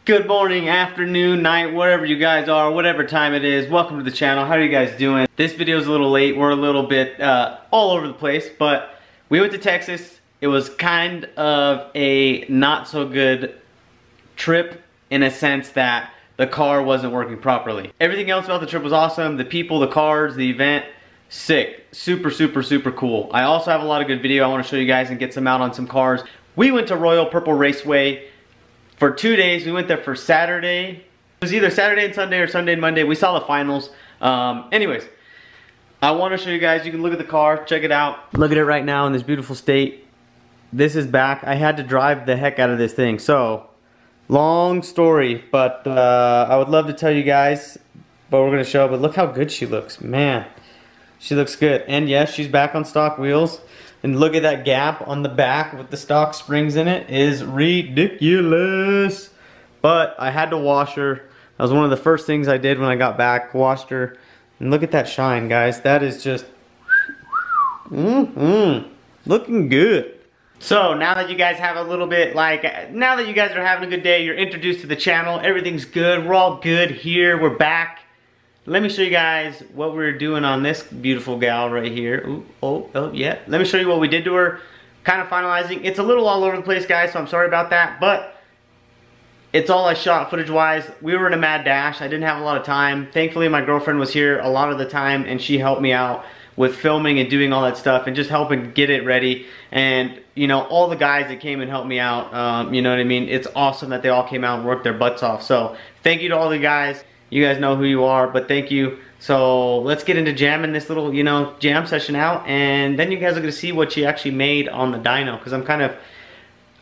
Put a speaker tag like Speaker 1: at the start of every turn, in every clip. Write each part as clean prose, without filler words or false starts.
Speaker 1: Good morning, afternoon, night, wherever you guys are, whatever time it is. Welcome to the channel. How are you guys doing? This video is a little late. We're a little bit all over the place, but we went to Texas. It was kind of a not so good trip in a sense that the car wasn't working properly. Everything else about the trip was awesome. The people, the cars, the event, sick. Super, super, super cool. I also have a lot of good video I want to show you guys and get some out on some cars. We went to Royal Purple Raceway for 2 days. We went there for Saturday. It was either Saturday and Sunday or Sunday and Monday. We saw the finals. Anyways, I want to show you guys. You can look at the car, check it out. Look at it right now in this beautiful state. This is back. I had to drive the heck out of this thing. So, long story, but I would love to tell you guys, but we're going to show. But look how good she looks. Man, she looks good. And yes, she's back on stock wheels. And look at that gap on the back with the stock springs in it is ridiculous. But I had to wash her. That was one of the first things I did when I got back. Washed her. And look at that shine, guys. That is just looking good. So now that you guys have a little bit, now that you guys are having a good day, you're introduced to the channel, everything's good, we're all good here, we're back. Let me show you guys what we're doing on this beautiful gal right here. Ooh, oh, yeah. Let me show you what we did to her. Kind of finalizing. It's a little all over the place, guys, so I'm sorry about that, but it's all I shot footage-wise. We were in a mad dash. I didn't have a lot of time. Thankfully, my girlfriend was here a lot of the time, and she helped me out with filming and doing all that stuff and just helping get it ready. And, you know, all the guys that came and helped me out, you know what I mean? It's awesome that they all came out and worked their butts off. So, thank you to all the guys. You guys know who you are, but thank you. So, let's get into jamming this little, you know, jam session out. And then you guys are going to see what she actually made on the dyno. Because I'm kind of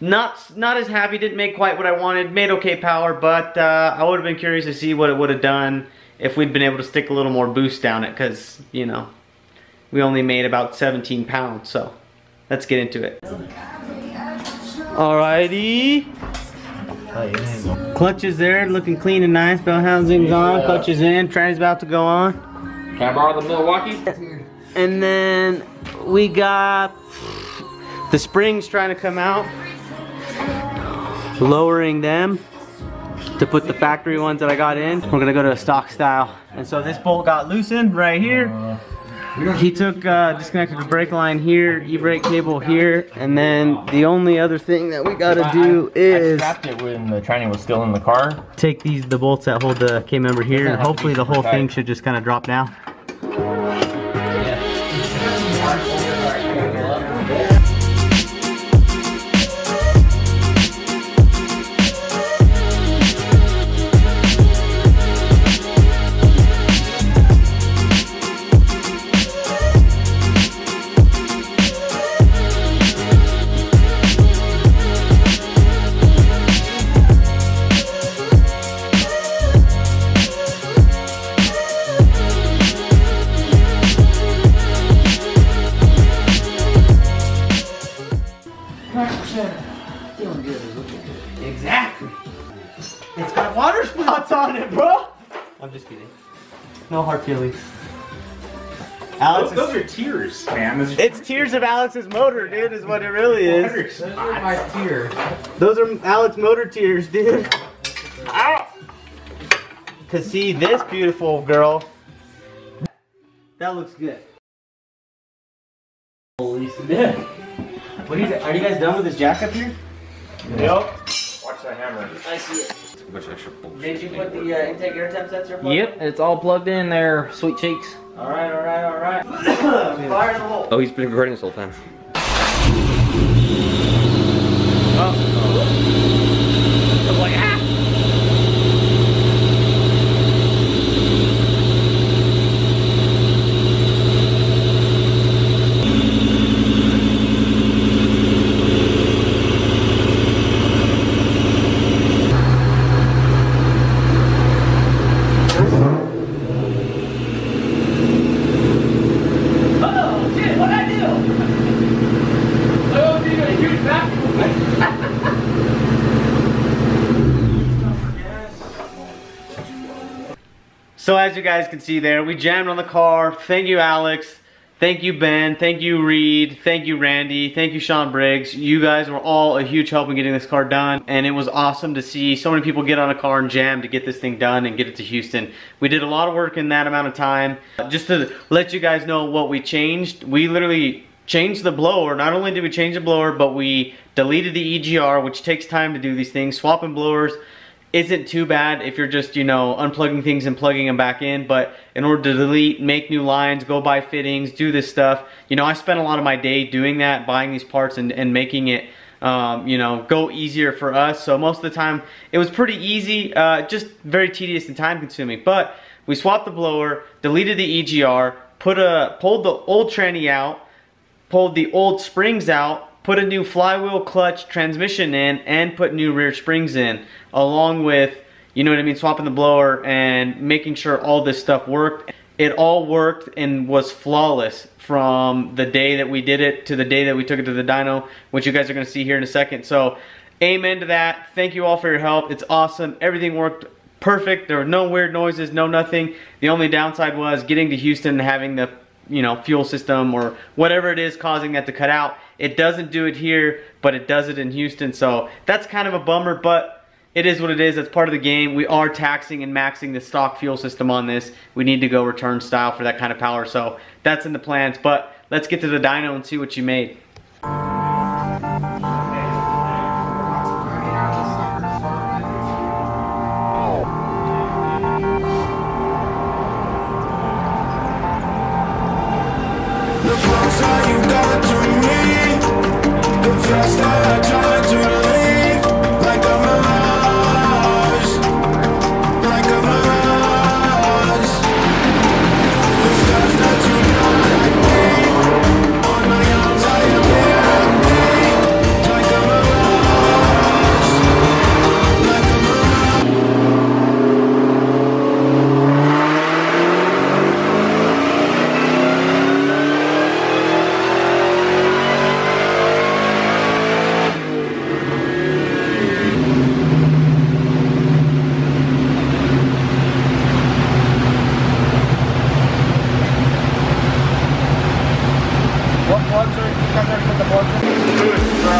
Speaker 1: not as happy. Didn't make quite what I wanted. Made okay power, but I would have been curious to see what it would have done if we'd been able to stick a little more boost down it. Because, you know, we only made about 17 pounds, so let's get into it. Alrighty. Clutch is there, looking clean and nice. Bell housing's on, clutch is in, tranny's about to go on.
Speaker 2: Can I borrow the Milwaukee?
Speaker 1: And then we got the springs trying to come out. Lowering them to put the factory ones that I got in. We're gonna go to a stock style. And so this bolt got loosened right here. He took, disconnected the brake line here, e-brake cable here, and then the only other thing that we gotta do is
Speaker 2: I strapped it when the tranny was still in the car.
Speaker 1: Take the bolts that hold the K-member here, and hopefully the whole thing should just kind of drop down.
Speaker 3: Feeling good is looking good.
Speaker 1: Exactly. It's got water spots on it, bro. I'm just kidding. No hard feelings. Alex,
Speaker 2: those are tears, man.
Speaker 1: It's tears of Alex's motor, dude, is what it really is.
Speaker 3: Those are my tears.
Speaker 1: Those are Alex motor tears, dude. Ow! Cause see this beautiful girl. That looks good. Holy snap. What are you guys done with this jack up here?
Speaker 2: Yep. Watch that hammer.
Speaker 1: I see it.
Speaker 2: A bunch of extra bullshit.
Speaker 1: Did you put the intake air temp sensor plugged
Speaker 3: Yep, it's all plugged in there, sweet cheeks.
Speaker 1: Alright. Fire in the hole.
Speaker 2: Oh, he's been recording this whole time.
Speaker 1: I was like, ah! So as you guys can see there, we jammed on the car. Thank you, Alex, Thank you, Ben. Thank you, Reed. Thank you, Randy. Thank you, Sean Briggs. You guys were all a huge help in getting this car done. And it was awesome to see so many people get on a car and jam to get this thing done and get it to Houston. We did a lot of work in that amount of time. Just to let you guys know what we changed, we literally changed the blower. Not only did we change the blower, but we deleted the EGR, which takes time to do these things. Swapping blowers isn't too bad if you're just, you know, unplugging things and plugging them back in, but in order to delete, make new lines, go buy fittings, do this stuff, you know, I spent a lot of my day doing that, buying these parts and making it, you know, go easier for us. So most of the time, it was pretty easy, just very tedious and time consuming. But we swapped the blower, deleted the EGR, pulled the old tranny out, pulled the old springs out, put a new flywheel, clutch, transmission in, and put new rear springs in, along with, you know what I mean, swapping the blower and making sure all this stuff worked. It all worked and was flawless from the day that we did it to the day that we took it to the dyno, which you guys are going to see here in a second. So amen to that. Thank you all for your help. It's awesome. Everything worked perfect. There were no weird noises, no nothing. The only downside was getting to Houston and having the, you know, fuel system or whatever it is causing that to cut out. It doesn't do it here, but it does it in Houston. So that's kind of a bummer, but it is what it is. That's part of the game. We are taxing and maxing the stock fuel system on this. We need to go return style for that kind of power. So that's in the plans, but let's get to the dyno and see what you made.
Speaker 4: The closer you got to me, the faster I try to leave. Like a mirage, like a mirage. The stars that you know like me, on my arms I appear empty. Like a mirage, like a mirage.
Speaker 3: What plugs are you guys already put the plugs in?
Speaker 2: Boost, bro.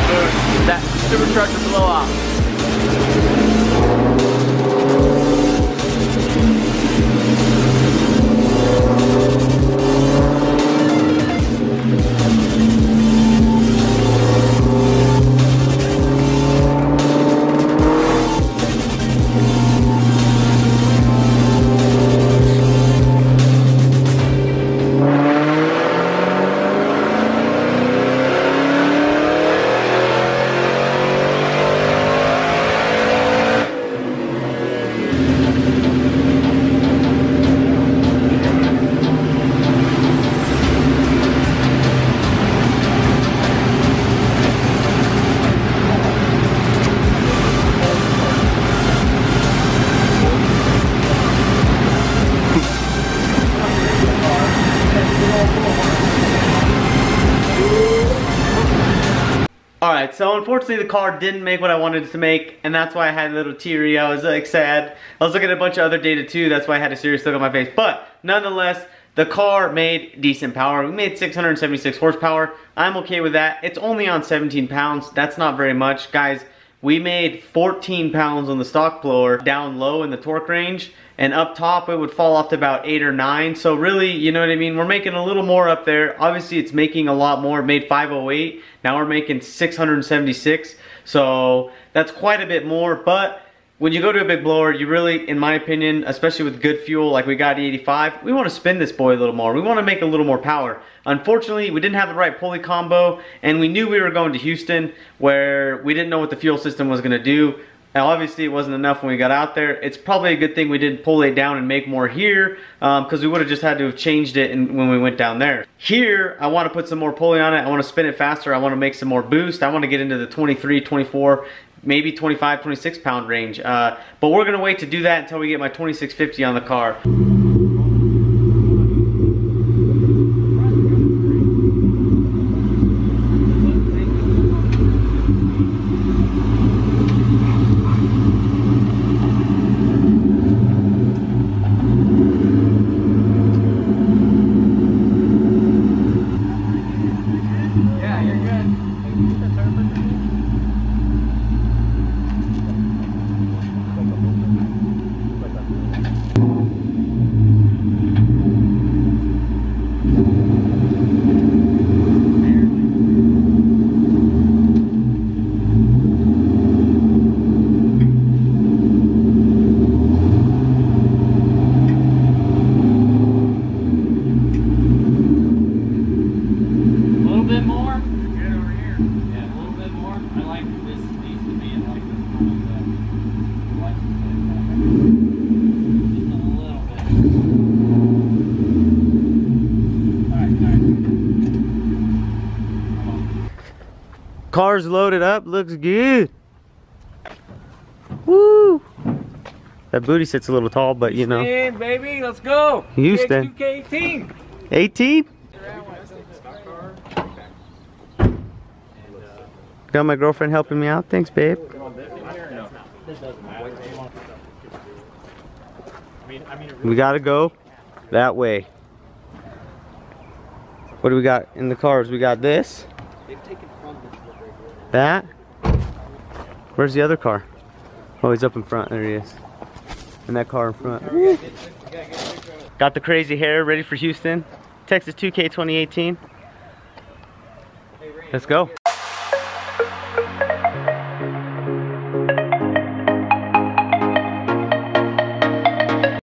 Speaker 2: Boost.
Speaker 1: That supercharger blow off. Alright, so unfortunately the car didn't make what I wanted it to make, and that's why I had a little teary. I was like sad. I was looking at a bunch of other data too, that's why I had a serious look on my face. But nonetheless, the car made decent power. We made 676 horsepower. I'm okay with that. It's only on 17 pounds. That's not very much. Guys, we made 14 pounds on the stock blower down low in the torque range, and up top it would fall off to about 8 or 9. So really, you know what I mean, we're making a little more up there. Obviously it's making a lot more. It made 508, now we're making 676, so that's quite a bit more. But when you go to a big blower, you really, in my opinion, especially with good fuel like we got E85, we want to spin this boy a little more. We want to make a little more power. Unfortunately, we didn't have the right pulley combo, and we knew we were going to Houston where we didn't know what the fuel system was going to do. Now obviously it wasn't enough when we got out there. It's probably a good thing we didn't pull it down and make more here, because we would have just had to have changed it when we went down there. Here, I want to put some more pulley on it. I want to spin it faster. I want to make some more boost. I want to get into the 23, 24, maybe 25, 26 pound range. But we're going to wait to do that until we get my 2650 on the car. Car's loaded up, looks good. Woo! That booty sits a little tall, but you know.
Speaker 3: Houston, baby, let's go.
Speaker 1: Houston.
Speaker 3: TX2K 18.
Speaker 1: 18? Got my girlfriend helping me out. Thanks, babe. We gotta go that way. What do we got in the cars? We got this. That. Where's the other car? Oh, he's up in front. There he is. And that car in front. Got the crazy hair ready for Houston. Texas 2K 2018. Let's go.